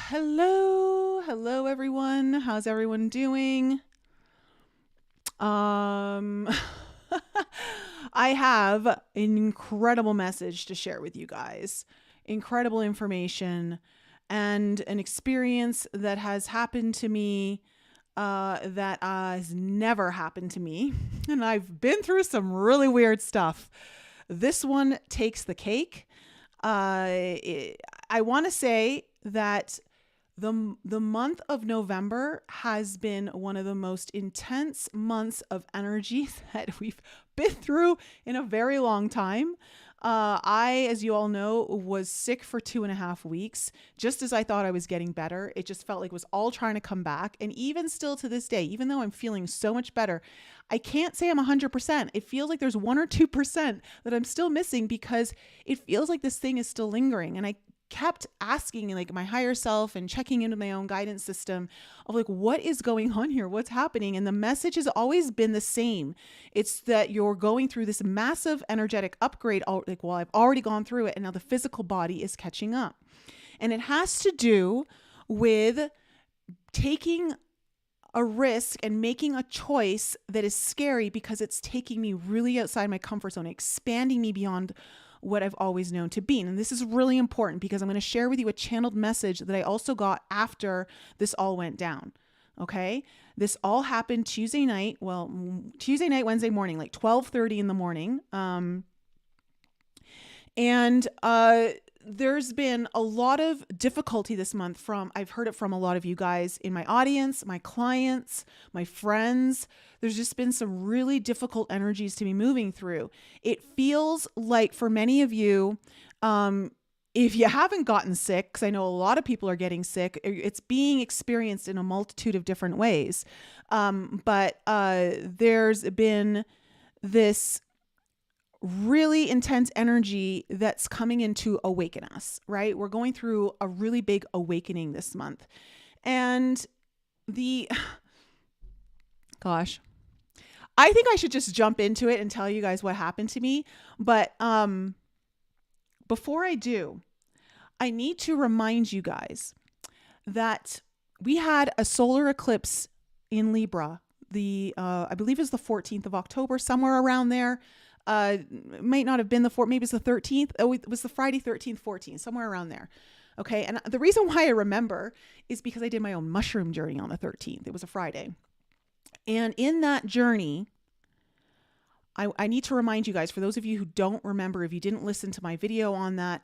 Hello everyone. How's everyone doing? Um I have an incredible message to share with you guys. Incredible information and an experience that has happened to me that has never happened to me. And I've been through some really weird stuff. This one takes the cake. I want to say that the month of November has been one of the most intense months of energy that we've been through in a very long time. As you all know, was sick for 2.5 weeks. Just as I thought I was getting better, it just felt like it was all trying to come back. And even still to this day, even though I'm feeling so much better, I can't say I'm 100%. It feels like there's 1 or 2% that I'm still missing because it feels like this thing is still lingering. And I kept asking like my higher self and checking into my own guidance system of like, what is going on here? What's happening? And the message has always been the same. It's that you're going through this massive energetic upgrade. Like, well, I've already gone through it and now the physical body is catching up. And it has to do with taking a risk and making a choice that is scary because it's taking me really outside my comfort zone, expanding me beyond what I've always known to be. And this is really important because I'm going to share with you a channeled message that I also got after this all went down. Okay. This all happened Tuesday night, Wednesday morning, like 12:30 in the morning. There's been a lot of difficulty this month I've heard it from a lot of you guys in my audience, my clients, my friends. There's just been some really difficult energies to be moving through. It feels like for many of you, if you haven't gotten sick, because I know a lot of people are getting sick, it's being experienced in a multitude of different ways. But there's been this really intense energy that's coming in to awaken us, right? We're going through a really big awakening this month. And gosh, I think I should just jump into it and tell you guys what happened to me. But before I do, I need to remind you guys that we had a solar eclipse in Libra. I believe it's the 14th of October, somewhere around there. Might not have been maybe it's the 13th. Oh, it was the Friday 13th, 14th, somewhere around there. Okay. And the reason why I remember is because I did my own mushroom journey on the 13th. It was a Friday. And in that journey, I need to remind you guys, for those of you who don't remember, if you didn't listen to my video on that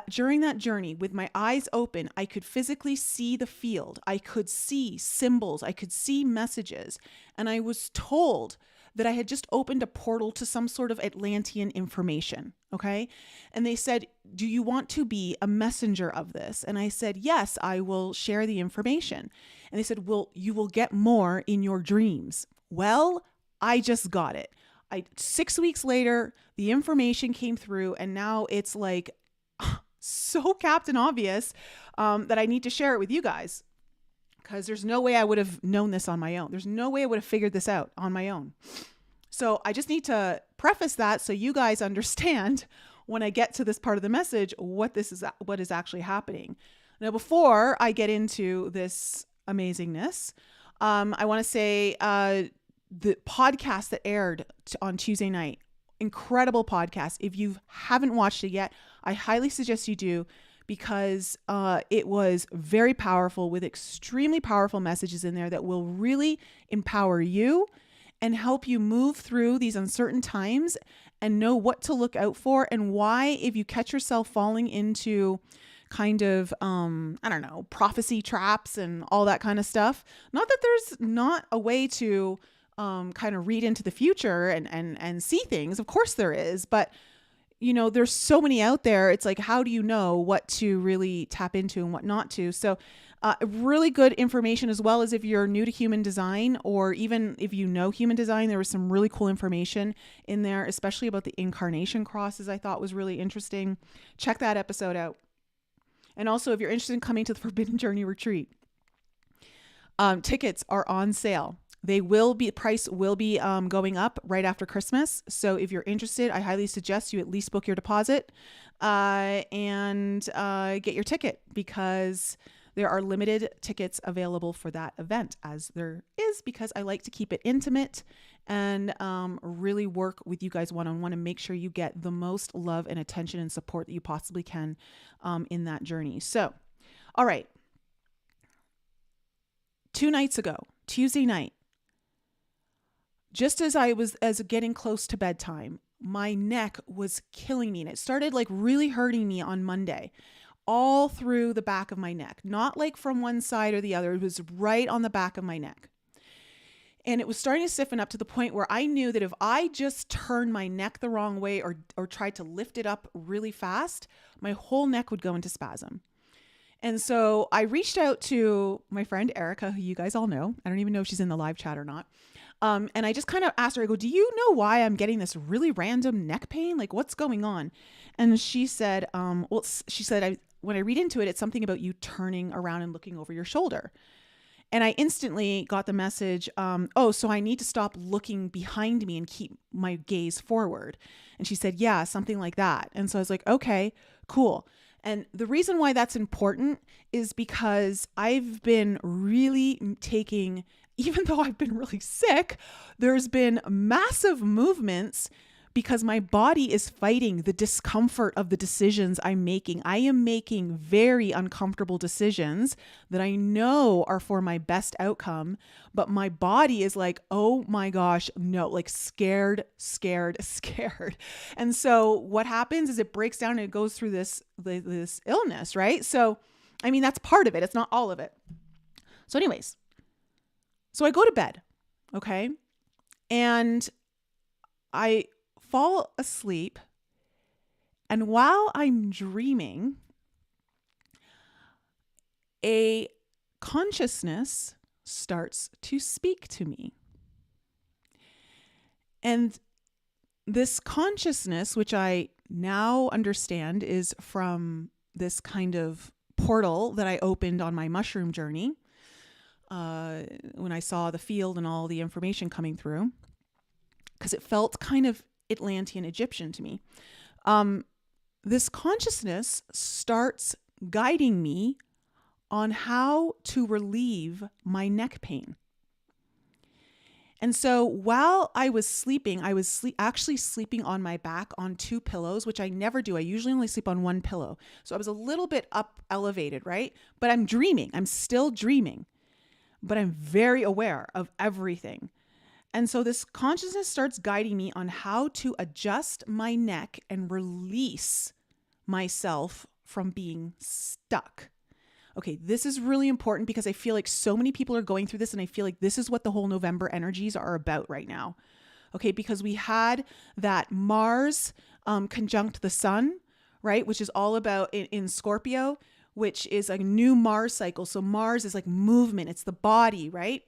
during that journey with my eyes open, I could physically see the field. I could see symbols. I could see messages. And I was told that I had just opened a portal to some sort of Atlantean information. Okay. And they said, do you want to be a messenger of this? And I said, yes, I will share the information. And they said, well, you will get more in your dreams. Well, I just got it. 6 weeks later, the information came through and now it's like so Captain Obvious that I need to share it with you guys. Because there's no way I would have known this on my own. There's no way I would have figured this out on my own. So I just need to preface that so you guys understand when I get to this part of the message, what is actually happening. Now, before I get into this amazingness, I want to say the podcast that aired on Tuesday night, incredible podcast. If you haven't watched it yet, I highly suggest you do, because it was very powerful with extremely powerful messages in there that will really empower you and help you move through these uncertain times and know what to look out for and why, if you catch yourself falling into kind of, prophecy traps and all that kind of stuff. Not that there's not a way to kind of read into the future and see things. Of course there is, but there's so many out there. It's like, how do you know what to really tap into and what not to? So really good information, as well as if you're new to human design, or even if you know human design, there was some really cool information in there, especially about the incarnation crosses. I thought was really interesting. Check that episode out. And also, if you're interested in coming to the Forbidden Journey retreat, tickets are on sale. Price will be going up right after Christmas. So if you're interested, I highly suggest you at least book your deposit and get your ticket, because there are limited tickets available for that event, as there is, because I like to keep it intimate and really work with you guys one-on-one and make sure you get the most love and attention and support that you possibly can in that journey. So, all right. 2 nights ago, Tuesday night, just as I was getting close to bedtime, my neck was killing me, and it started like really hurting me on Monday, all through the back of my neck, not like from one side or the other. It was right on the back of my neck. And it was starting to stiffen up to the point where I knew that if I just turned my neck the wrong way or tried to lift it up really fast, my whole neck would go into spasm. And so I reached out to my friend Erica, who you guys all know. I don't even know if she's in the live chat or not. And I just kind of asked her, I go, do you know why I'm getting this really random neck pain? Like, what's going on? And she said, when I read into it, it's something about you turning around and looking over your shoulder. And I instantly got the message, so I need to stop looking behind me and keep my gaze forward. And she said, yeah, something like that. And so I was like, okay, cool. And the reason why that's important is because I've been really taking, even though I've been really sick, there's been massive movements because my body is fighting the discomfort of the decisions I'm making. I am making very uncomfortable decisions that I know are for my best outcome, but my body is like, oh my gosh, no, like scared. And so what happens is it breaks down and it goes through this illness, right? So, I mean, that's part of it. It's not all of it. So anyways, so I go to bed, okay? And I fall asleep, and while I'm dreaming, a consciousness starts to speak to me. And this consciousness, which I now understand is from this kind of portal that I opened on my mushroom journey, when I saw the field and all the information coming through, because it felt kind of Atlantean Egyptian to me. This consciousness starts guiding me on how to relieve my neck pain. And so while I was sleeping, I was actually sleeping on my back on 2 pillows, which I never do. I usually only sleep on 1 pillow. So I was a little bit elevated, right? But I'm dreaming. I'm still dreaming, but I'm very aware of everything. And so this consciousness starts guiding me on how to adjust my neck and release myself from being stuck. Okay, this is really important because I feel like so many people are going through this, and I feel like this is what the whole November energies are about right now. Okay, because we had that Mars conjunct the sun, right? Which is all about in Scorpio, which is a new Mars cycle. So Mars is like movement. It's the body, right?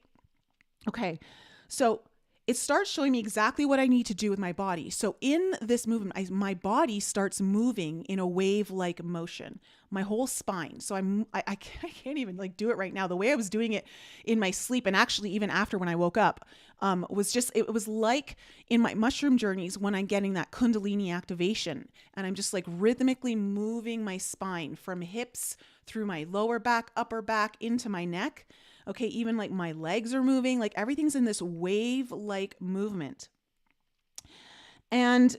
Okay, so it starts showing me exactly what I need to do with my body. So in this movement, my body starts moving in a wave-like motion, my whole spine. So I can't even like do it right now. The way I was doing it in my sleep, and actually even after when I woke up, it was like in my mushroom journeys when I'm getting that Kundalini activation, and I'm just like rhythmically moving my spine from hips through my lower back, upper back into my neck. Okay, even like my legs are moving, like everything's in this wave-like movement. And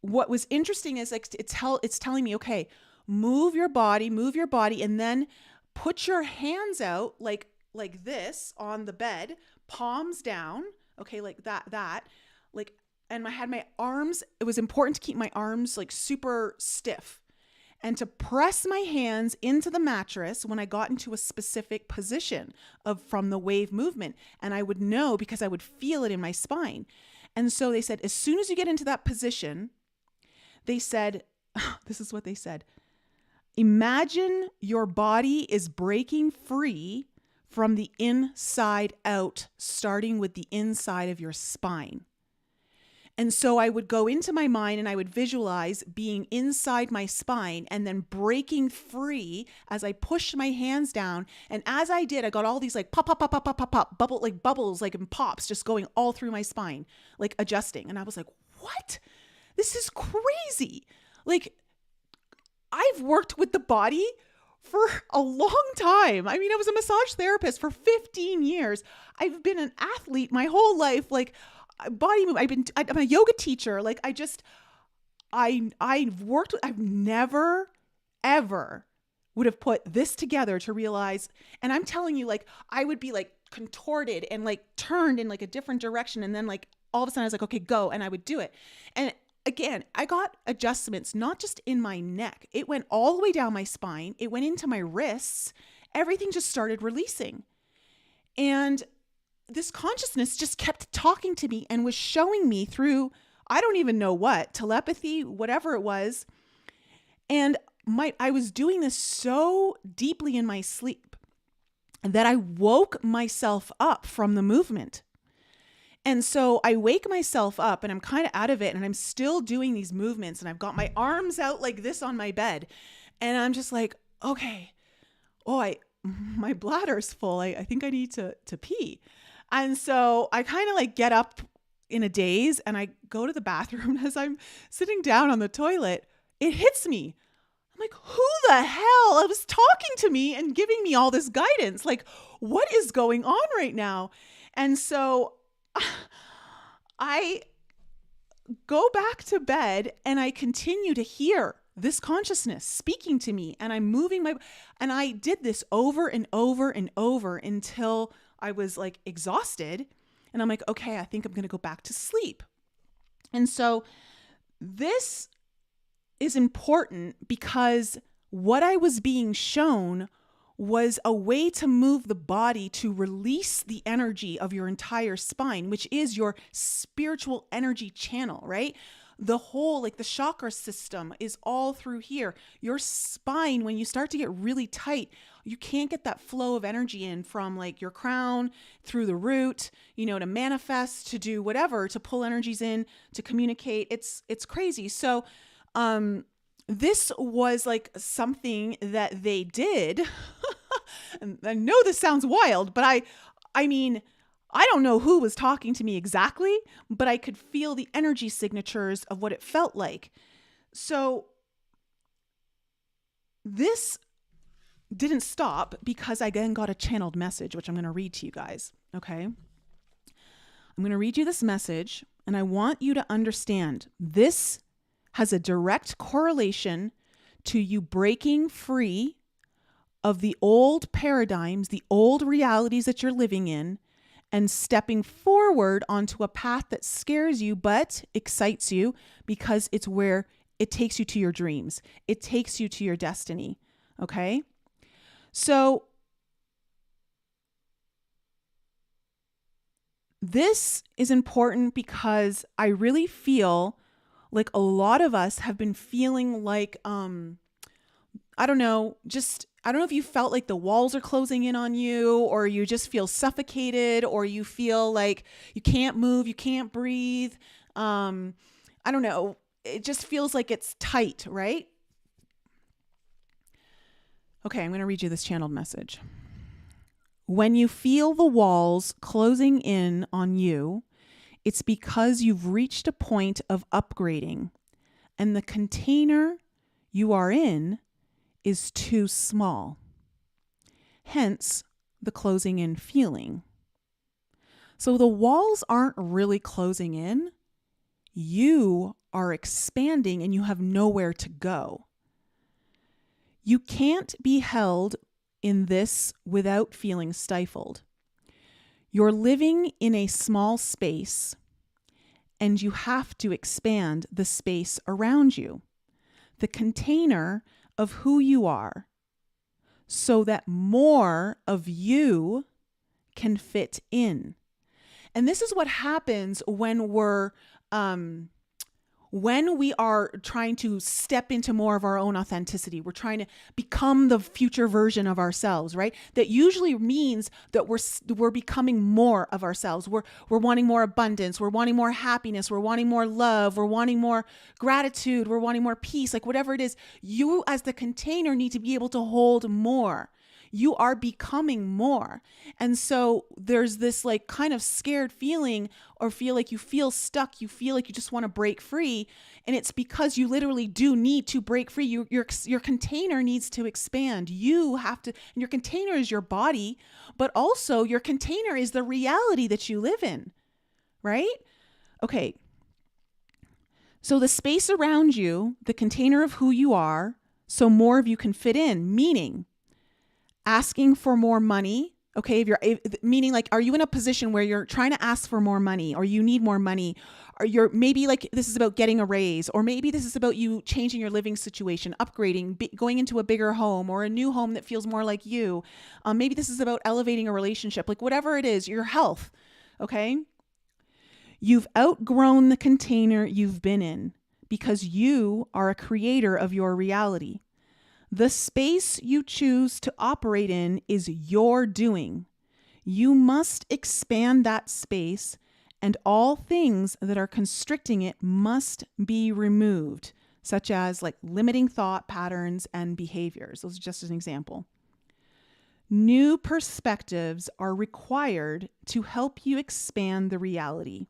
what was interesting is like it's telling me, okay, move your body, and then put your hands out like this on the bed, palms down, okay, like that, like, and I had my arms. It was important to keep my arms like super stiff, and to press my hands into the mattress when I got into a specific position from the wave movement. And I would know because I would feel it in my spine. And so they said, as soon as you get into that position, they said, this is what they said. Imagine your body is breaking free from the inside out, starting with the inside of your spine. And so I would go into my mind and I would visualize being inside my spine and then breaking free as I pushed my hands down. And as I did, I got all these like pop, pop, pop, pop, pop, pop, pop, bubbles, like in pops, just going all through my spine, like adjusting. And I was like, what? This is crazy. Like, I've worked with the body for a long time. I mean, I was a massage therapist for 15 years. I've been an athlete my whole life. Like, body move. I'm a yoga teacher. Like, I've never, ever would have put this together to realize. And I'm telling you, like, I would be like contorted and like turned in like a different direction. And then like all of a sudden I was like, okay, go. And I would do it. And again, I got adjustments, not just in my neck. It went all the way down my spine. It went into my wrists. Everything just started releasing. And this consciousness just kept talking to me and was showing me through, I don't even know what, telepathy, whatever it was. And I was doing this so deeply in my sleep that I woke myself up from the movement. And so I wake myself up and I'm kind of out of it and I'm still doing these movements and I've got my arms out like this on my bed. And I'm just like, okay, my bladder's full. I think I need to pee. And so I kind of like get up in a daze and I go to the bathroom. As I'm sitting down on the toilet, it hits me. I'm like, who the hell was talking to me and giving me all this guidance? Like, what is going on right now? And so I go back to bed and I continue to hear this consciousness speaking to me, and I'm moving and I did this over and over and over until I was like exhausted. And I'm like, okay, I think I'm going to go back to sleep. And so this is important because what I was being shown was a way to move the body to release the energy of your entire spine, which is your spiritual energy channel, right? The whole, like the chakra system is all through here. Your spine, when you start to get really tight, you can't get that flow of energy in from like your crown through the root, to manifest, to do whatever, to pull energies in, to communicate. It's crazy. So, this was like something that they did. And I know this sounds wild, but I mean, I don't know who was talking to me exactly, but I could feel the energy signatures of what it felt like. So this didn't stop because I then got a channeled message, which I'm going to read to you guys. Okay. I'm going to read you this message, and I want you to understand this has a direct correlation to you breaking free of the old paradigms, the old realities that you're living in, and stepping forward onto a path that scares you but excites you because it's where it takes you to your dreams. It takes you to your destiny. Okay? So this is important because I really feel like a lot of us have been feeling like, I don't know if you felt like the walls are closing in on you, or you just feel suffocated, or you feel like you can't move, you can't breathe. I don't know. It just feels like it's tight, right? Okay, I'm going to read you this channeled message. When you feel the walls closing in on you, it's because you've reached a point of upgrading, and the container you are in is too small. Hence, the closing in feeling. So the walls aren't really closing in. You are expanding and you have nowhere to go. You can't be held in this without feeling stifled. You're living in a small space, and you have to expand the space around you, the container of who you are, so that more of you can fit in. And this is what happens when we're when we are trying to step into more of our own authenticity, we're trying to become the future version of ourselves, right? That usually means that we're becoming more of ourselves. We're wanting more abundance. We're wanting more happiness. We're wanting more love. We're wanting more gratitude. We're wanting more peace. Like whatever it is, you as the container need to be able to hold more. You are becoming more. And so there's this like kind of scared feeling, or feel like you feel stuck. You feel like you just want to break free. And it's because you literally do need to break free. Your container needs to expand. You have to, and your container is your body, but also your container is the reality that you live in, right? Okay. So the space around you, the container of who you are, so more of you can fit in, meaning asking for more money. Okay. Meaning like, are you in a position where you're trying to ask for more money, or you need more money, or you're maybe like, this is about getting a raise, or maybe this is about you changing your living situation, upgrading, going into a bigger home or a new home that feels more like you. Maybe this is about elevating a relationship, like whatever it is, your health. Okay. You've outgrown the container you've been in because you are a creator of your reality. The space you choose to operate in is your doing. You must expand that space, and all things that are constricting it must be removed, such as like limiting thought patterns and behaviors. Those are just an example. New perspectives are required to help you expand the reality,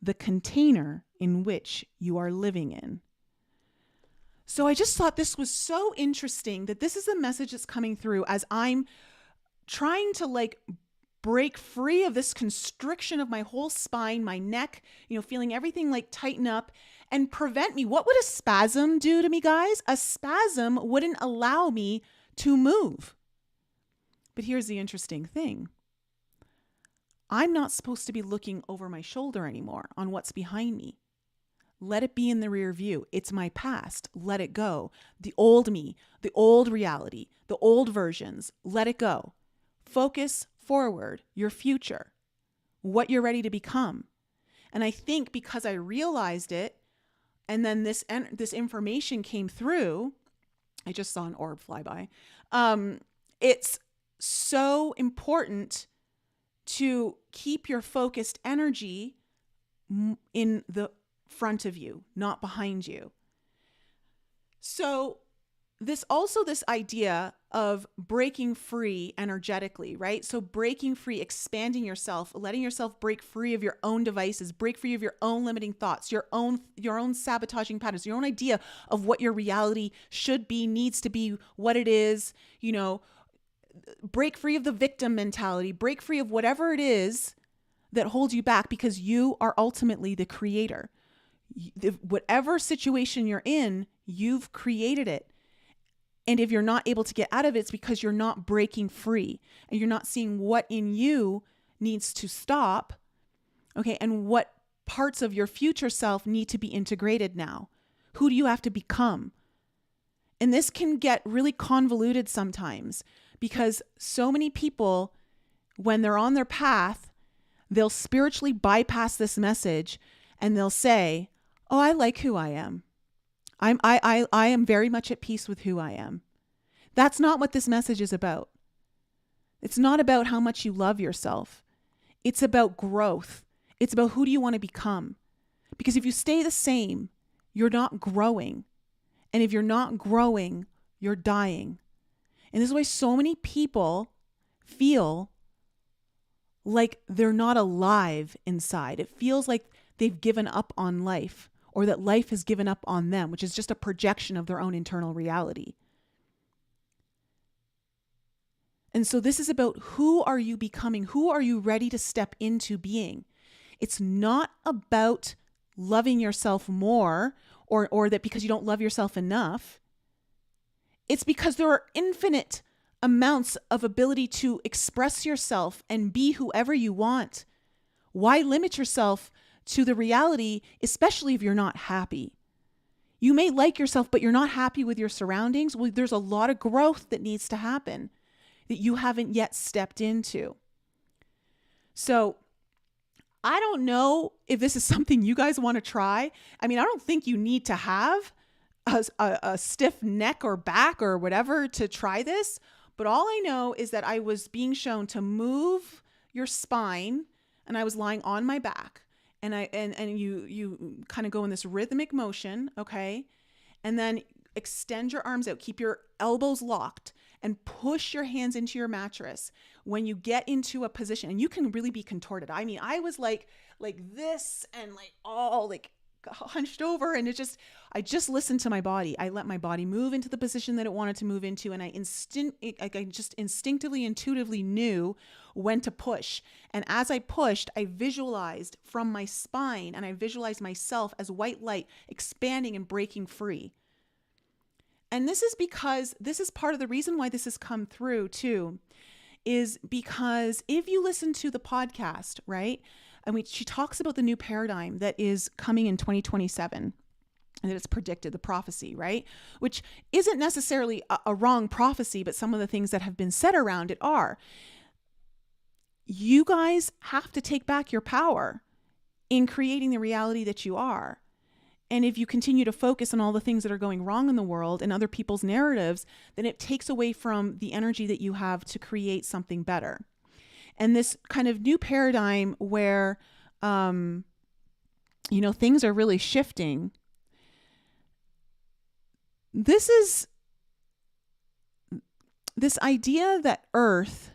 the container in which you are living in. So I just thought this was so interesting that this is a message that's coming through as I'm trying to like break free of this constriction of my whole spine, my neck, feeling everything like tighten up and prevent me. What would a spasm do to me, guys? A spasm wouldn't allow me to move. But here's the interesting thing. I'm not supposed to be looking over my shoulder anymore on what's behind me. Let it be in the rear view. It's my past. Let it go. The old me, the old reality, the old versions, let it go. Focus forward, your future, what you're ready to become. And I think because I realized it, and then this information came through, I just saw an orb fly by. It's so important to keep your focused energy in the front of you, not behind you. So this idea of breaking free energetically, right? So breaking free, expanding yourself, letting yourself break free of your own devices, break free of your own limiting thoughts, your own sabotaging patterns, your own idea of what your reality should be, needs to be, what it is, break free of the victim mentality, break free of whatever it is that holds you back, because you are ultimately the creator. Whatever situation you're in, you've created it. And if you're not able to get out of it, it's because you're not breaking free and you're not seeing what in you needs to stop. Okay. And what parts of your future self need to be integrated now. Who do you have to become? And this can get really convoluted sometimes, because so many people, when they're on their path, they'll spiritually bypass this message and they'll say, oh, I like who I am. I am very much at peace with who I am. That's not what this message is about. It's not about how much you love yourself. It's about growth. It's about who do you want to become? Because if you stay the same, you're not growing. And if you're not growing, you're dying. And this is why so many people feel like they're not alive inside. It feels like they've given up on life, or that life has given up on them, which is just a projection of their own internal reality. And so this is about, who are you becoming? Who are you ready to step into being? It's not about loving yourself more, or that because you don't love yourself enough. It's because there are infinite amounts of ability to express yourself and be whoever you want. Why limit yourself to the reality, especially if you're not happy? You may like yourself, but you're not happy with your surroundings. Well, there's a lot of growth that needs to happen that you haven't yet stepped into. So I don't know if this is something you guys want to try. I mean, I don't think you need to have a stiff neck or back or whatever to try this. But all I know is that I was being shown to move your spine, and I was lying on my back, and you kind of go in this rhythmic motion, okay? And then extend your arms out, keep your elbows locked, and push your hands into your mattress when you get into a position. And you can really be contorted. I mean, I was like this and like all like hunched over, and I just listened to my body. I let my body move into the position that it wanted to move into, and I just instinctively, intuitively knew when to push. And as I pushed, I visualized from my spine, and I visualized myself as white light expanding and breaking free. And this is because this is part of the reason why this has come through too, is because if you listen to the podcast, right? I mean, she talks about the new paradigm that is coming in 2027, and that it's predicted, the prophecy, right? Which isn't necessarily a wrong prophecy, but some of the things that have been said around it are. You guys have to take back your power in creating the reality that you are. And if you continue to focus on all the things that are going wrong in the world and other people's narratives, then it takes away from the energy that you have to create something better. And this kind of new paradigm where, things are really shifting. This is this idea that Earth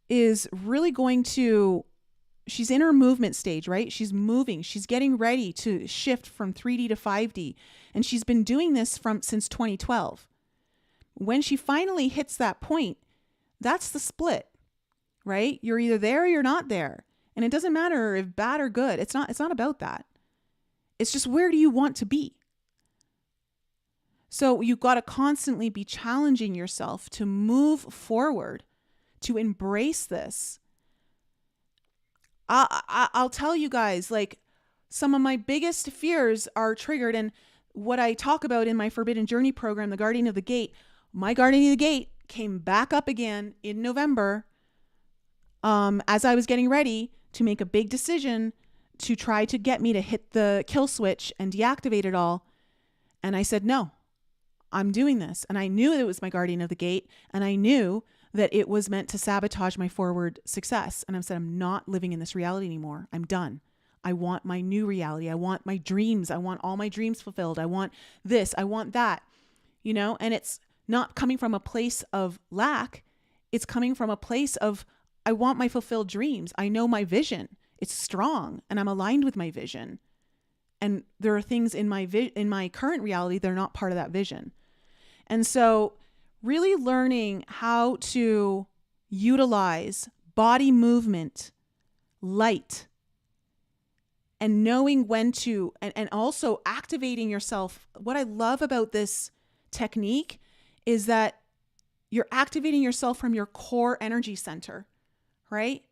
is really going to, she's in her movement stage, right? She's moving. She's getting ready to shift from 3D to 5D. And she's been doing this since 2012. When she finally hits that point, that's the split, right? You're either there or you're not there. And it doesn't matter if bad or good. It's not about that. It's just, where do you want to be? So you've got to constantly be challenging yourself to move forward, to embrace this. I'll tell you guys, like, some of my biggest fears are triggered. And what I talk about in my Forbidden Journey program, the Guardian of the Gate, my Guardian of the Gate came back up again in November as I was getting ready to make a big decision to try to get me to hit the kill switch and deactivate it all. And I said, no, I'm doing this. And I knew it was my Guardian of the Gate, and I knew that it was meant to sabotage my forward success. And I said, I'm not living in this reality anymore. I'm done. I want my new reality. I want my dreams. I want all my dreams fulfilled. I want this. I want that, and it's not coming from a place of lack. It's coming from a place of, I want my fulfilled dreams. I know my vision. It's strong, and I'm aligned with my vision. And there are things in my current reality that are not part of that vision. And so really learning how to utilize body movement, light, and knowing when to, and also activating yourself. What I love about this technique is that you're activating yourself from your core energy center, right?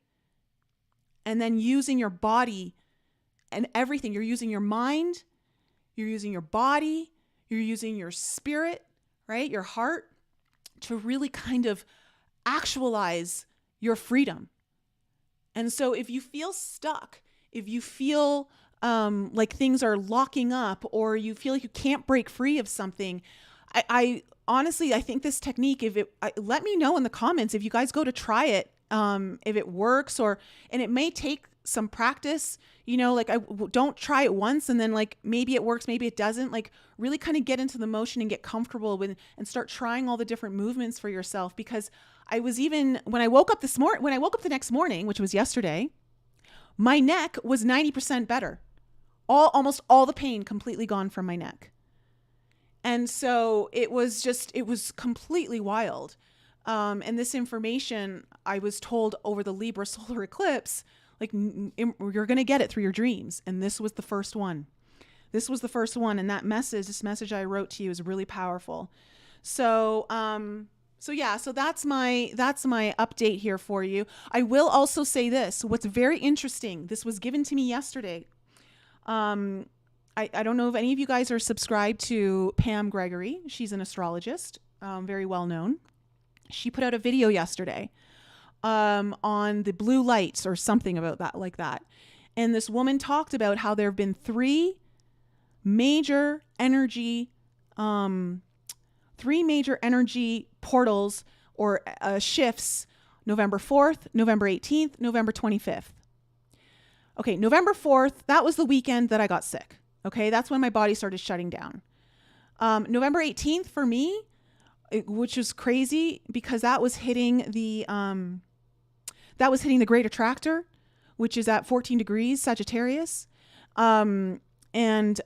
And then using your body and everything. You're using your mind, you're using your body, you're using your spirit, right? Your heart, to really kind of actualize your freedom. And so if you feel stuck, if you feel like things are locking up, or you feel like you can't break free of something, I honestly, I think this technique, let me know in the comments if you guys go to try it, if it works, and it may take some practice, I don't try it once and then like, maybe it works, maybe it doesn't. Like, really kind of get into the motion and get comfortable with, and start trying all the different movements for yourself. Because I was when I woke up the next morning, which was yesterday, my neck was 90% better. Almost all the pain completely gone from my neck. And so it was completely wild. And this information I was told over the Libra solar eclipse, like, you're going to get it through your dreams. And this was the first one. And this message I wrote to you is really powerful. So that's my update here for you. I will also say this, what's very interesting, this was given to me yesterday. I don't know if any of you guys are subscribed to Pam Gregory. She's an astrologist, very well known. She put out a video yesterday on the blue lights or something about that, like that. And this woman talked about how there have been three major energy portals or shifts: November 4th, November 18th, November 25th. Okay, November 4th, that was the weekend that I got sick. Okay, that's when my body started shutting down. November 18th for me, which was crazy because that was hitting the great attractor, which is at 14 degrees Sagittarius. And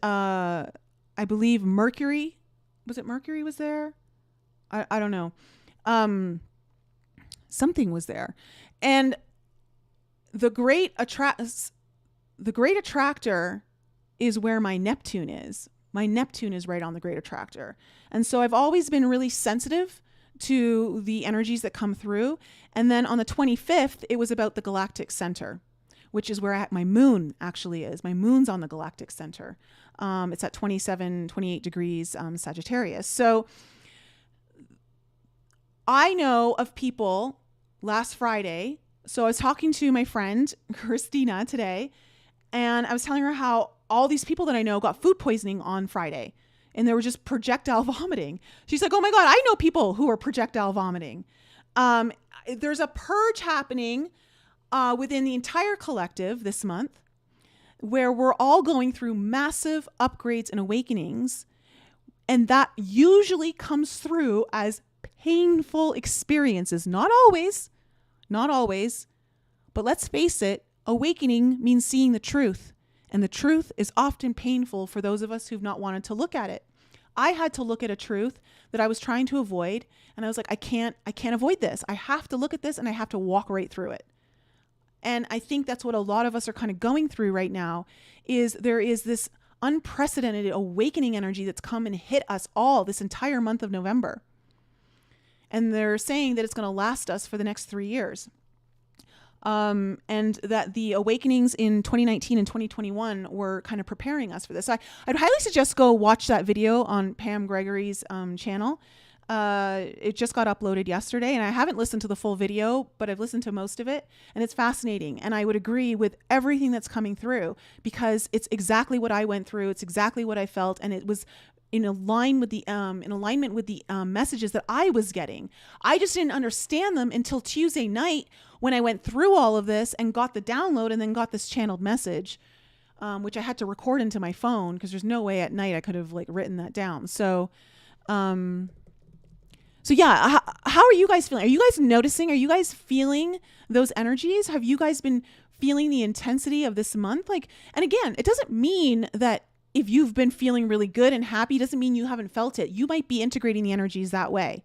I believe Mercury, was it Mercury was there? I don't know. Something was there. And the great attractor is where my Neptune is. My Neptune is right on the great attractor. And so I've always been really sensitive to the energies that come through. And then on the 25th, it was about the galactic center, which is where my moon actually is. My moon's on the galactic center. It's at 27, 28 degrees Sagittarius. So I know of people last Friday. So I was talking to my friend Christina today, and I was telling her how all these people that I know got food poisoning on Friday, and they were just projectile vomiting. She's like, oh my God, I know people who are projectile vomiting. There's a purge happening within the entire collective this month, where we're all going through massive upgrades and awakenings. And that usually comes through as painful experiences. Not always, but let's face it, awakening means seeing the truth. And the truth is often painful for those of us who've not wanted to look at it. I had to look at a truth that I was trying to avoid. And I was like, I can't avoid this. I have to look at this and I have to walk right through it. And I think that's what a lot of us are kind of going through right now, is there is this unprecedented awakening energy that's come and hit us all this entire month of November. And they're saying that it's going to last us for the next 3 years. And that the awakenings in 2019 and 2021 were kind of preparing us for this. I'd highly suggest go watch that video on Pam Gregory's channel. It just got uploaded yesterday, and I haven't listened to the full video, but I've listened to most of it, and it's fascinating. And I would agree with everything that's coming through, because it's exactly what I went through. It's exactly what I felt, and it was in alignment with the messages that I was getting. I just didn't understand them until Tuesday night when I went through all of this and got the download and then got this channeled message, which I had to record into my phone because there's no way at night I could have written that down. So yeah, how are you guys feeling? Are you guys noticing? Are you guys feeling those energies? Have you guys been feeling the intensity of this month? And again, it doesn't mean that if you've been feeling really good and happy, doesn't mean you haven't felt it. You might be integrating the energies that way.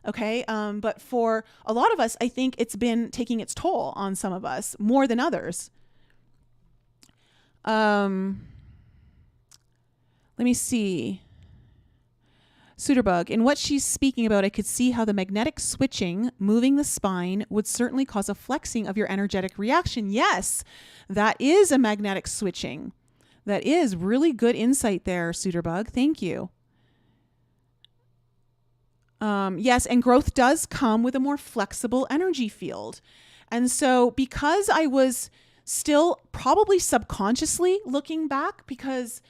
Okay. But for a lot of us, I think it's been taking its toll on some of us more than others. Let me see. Suiterbug, in what she's speaking about, I could see how the magnetic switching, moving the spine, would certainly cause a flexing of your energetic reaction. Yes, that is a magnetic switching. That is really good insight there, Suiterbug. Thank you. Yes, and growth does come with a more flexible energy field. And so because I was still probably subconsciously looking back, because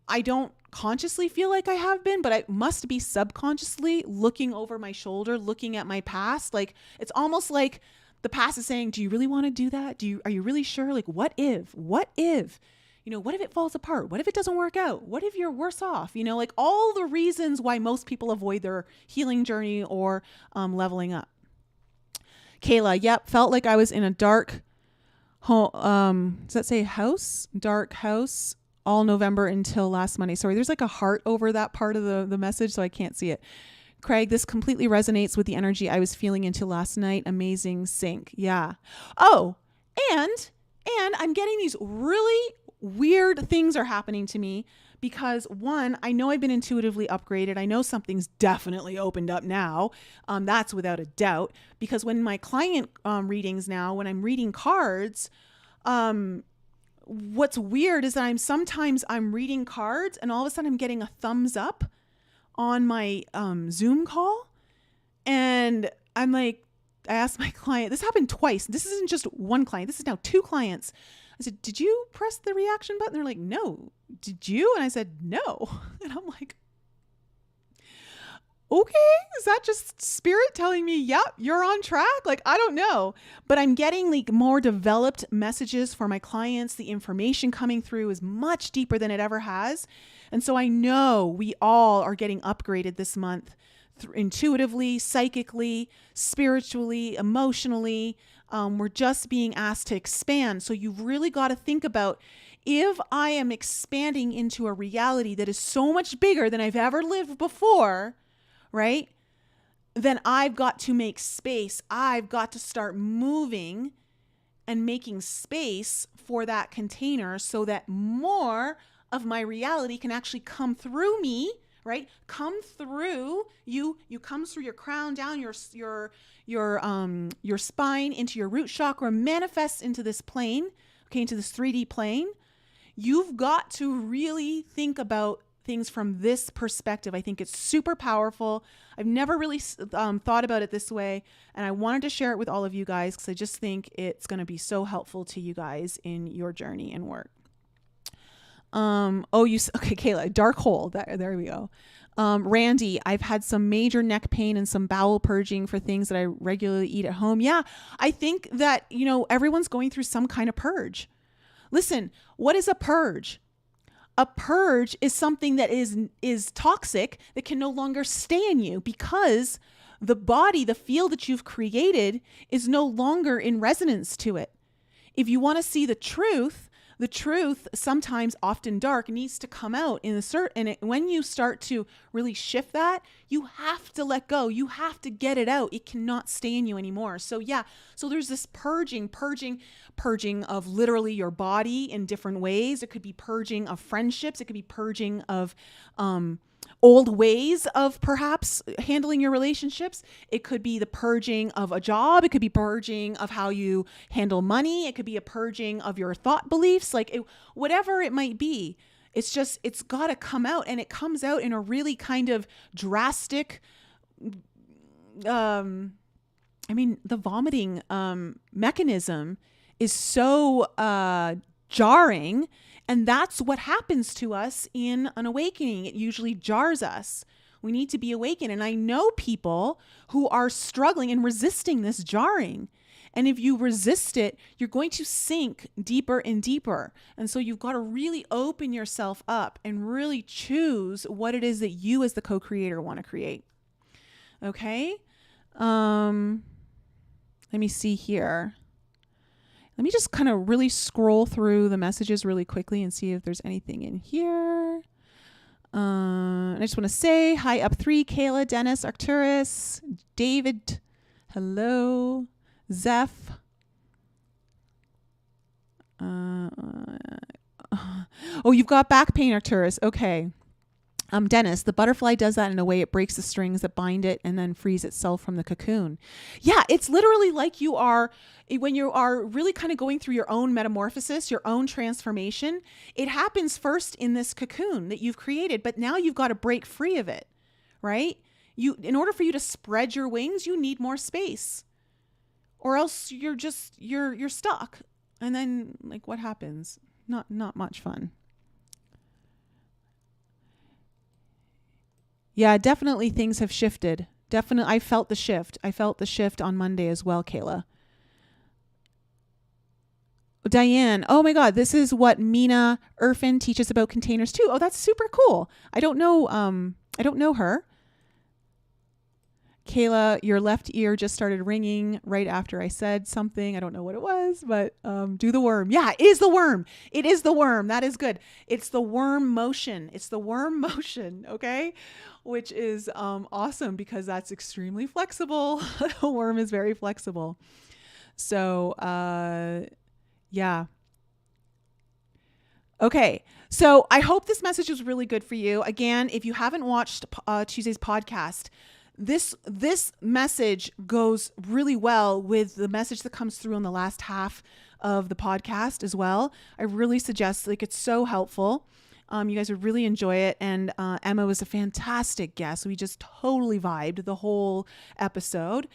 I don't consciously feel like I have been, but I must be subconsciously looking over my shoulder, looking at my past. It's almost like the past is saying, do you really want to do that? Are you really sure? What if, what if it falls apart? What if it doesn't work out? What if you're worse off? All the reasons why most people avoid their healing journey or leveling up. Kayla, yep, felt like I was in a dark home. Does that say house? Dark house all November until last Monday. Sorry, there's a heart over that part of the message, so I can't see it. Craig, this completely resonates with the energy I was feeling until last night. Amazing sync. Yeah. Oh, and I'm getting these really weird things are happening to me because, one, I know I've been intuitively upgraded. I know something's definitely opened up now. That's without a doubt, because when my client readings now, when I'm reading cards, what's weird is that I'm reading cards and all of a sudden I'm getting a thumbs up on my Zoom call, and I'm like, asked my client, this happened twice. This isn't just one client. This is now 2 clients. I said, did you press the reaction button? They're like, no. Did you? And I said, no. And I'm like, okay, is that just spirit telling me, yep, you're on track? Like, I don't know, but I'm getting like more developed messages for my clients. The information coming through is much deeper than it ever has. And so I know we all are getting upgraded this month intuitively, psychically, spiritually, emotionally. We're just being asked to expand. So you've really got to think about, if I am expanding into a reality that is so much bigger than I've ever lived before, right? Then I've got to make space. I've got to start moving and making space for that container so that more of my reality can actually come through me, right? Come through you. You come through your crown, down your spine, into your root chakra, manifest into this plane, okay, into this 3D plane. You've got to really think about things from this perspective. I think it's super powerful. I've never really thought about it this way, and I wanted to share it with all of you guys because I just think it's going to be so helpful to you guys in your journey and work. Okay, Kayla, dark hole. There we go. Randy, I've had some major neck pain and some bowel purging for things that I regularly eat at home. Yeah, I think that, everyone's going through some kind of purge. Listen, what is a purge? A purge is something that is toxic, that can no longer stay in you because the body, the field that you've created is no longer in resonance to it. If you want to see the truth, sometimes often dark, needs to come out in when you start to really shift that, you have to let go. You have to get it out. It cannot stay in you anymore. So yeah, so there's this purging of literally your body in different ways. It could be purging of friendships. It could be purging of old ways of perhaps handling your relationships. It could be the purging of a job. It could be purging of how you handle money. It could be a purging of your thought beliefs, whatever it might be. It's got to come out, and it comes out in a really kind of drastic, the vomiting mechanism is so jarring. And that's what happens to us in an awakening. It usually jars us. We need to be awakened. And I know people who are struggling and resisting this jarring. And if you resist it, you're going to sink deeper and deeper. And so you've got to really open yourself up and really choose what it is that you as the co-creator want to create. Okay? Let me see here. Let me just kind of really scroll through the messages really quickly and see if there's anything in here. And I just want to say hi, up 3, Kayla, Dennis, Arcturus, David, hello, Zeph. Oh, you've got back pain, Arcturus. Okay. Dennis, the butterfly does that in a way. It breaks the strings that bind it and then frees itself from the cocoon. Yeah, it's literally like when you are really kind of going through your own metamorphosis, your own transformation. It happens first in this cocoon that you've created, but now you've got to break free of it, right? In order for you to spread your wings, you need more space, or else you're stuck. And then what happens? Not much fun. Yeah, definitely things have shifted. Definitely, I felt the shift. I felt the shift on Monday as well, Kayla. Diane, oh my God, this is what Mina Erfin teaches about containers too. Oh, that's super cool. I don't know her. Kayla, your left ear just started ringing right after I said something. I don't know what it was, but do the worm. Yeah, it is the worm. It is the worm. That is good. It's the worm motion. It's the worm motion, okay? Which is awesome because that's extremely flexible. The worm is very flexible. So, yeah. Okay. So I hope this message was really good for you. Again, if you haven't watched Tuesday's podcast, this message goes really well with the message that comes through in the last half of the podcast as well. I really suggest, it's so helpful. You guys would really enjoy it. And Emma was a fantastic guest. We just totally vibed the whole episode.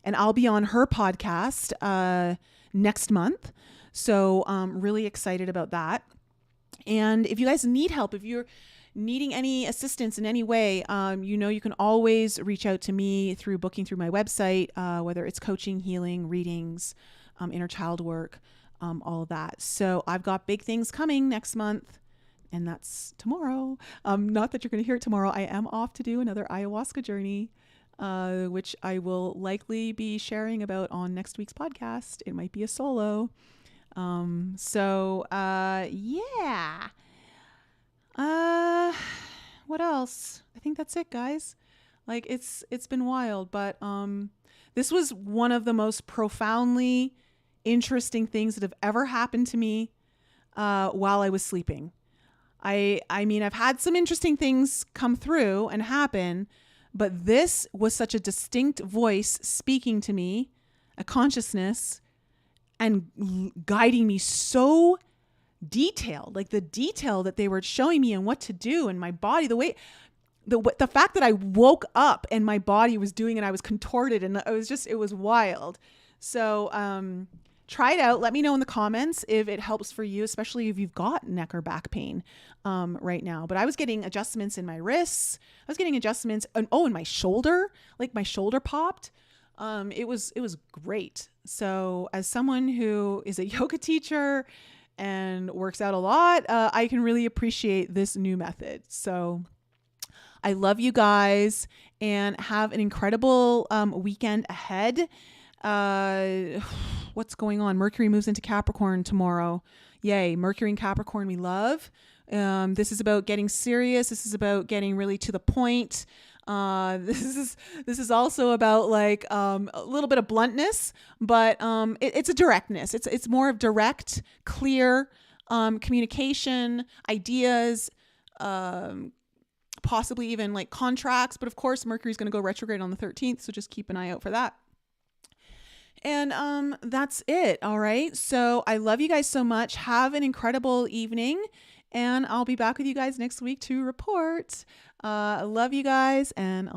and I'll be on her podcast next month. So really excited about that. And if you guys need help, if you're needing any assistance in any way, you can always reach out to me through booking through my website, whether it's coaching, healing, readings, inner child work, all of that. So I've got big things coming next month, and that's tomorrow. Not that you're going to hear it tomorrow. I am off to do another ayahuasca journey, which I will likely be sharing about on next week's podcast. It might be a solo. Yeah. What else? I think that's it, guys. Like it's been wild, but this was one of the most profoundly interesting things that have ever happened to me while I was sleeping. I mean, I've had some interesting things come through and happen, but this was such a distinct voice speaking to me, a consciousness, and guiding me so detailed, like the detail that they were showing me and what to do, and my body, the fact that I woke up and my body was doing it, I was contorted, and it was wild. So try it out. Let me know in the comments if it helps for you, especially if you've got neck or back pain right now. But I was getting adjustments in my wrists. I was getting adjustments in my shoulder, like my shoulder popped. It was great. So as someone who is a yoga teacher and works out a lot, I can really appreciate this new method. So I love you guys, and have an incredible weekend ahead. What's going on? Mercury moves into Capricorn tomorrow. Yay. Mercury and Capricorn we love. This is about getting serious. This is about getting really to the point. This is also about like a little bit of bluntness, but it's a directness. It's more of direct, clear communication, ideas, possibly even like contracts. But of course, Mercury's going to go retrograde on the 13th, so just keep an eye out for that. And that's it. All right. So I love you guys so much. Have an incredible evening, and I'll be back with you guys next week to report. I love you guys, and I'll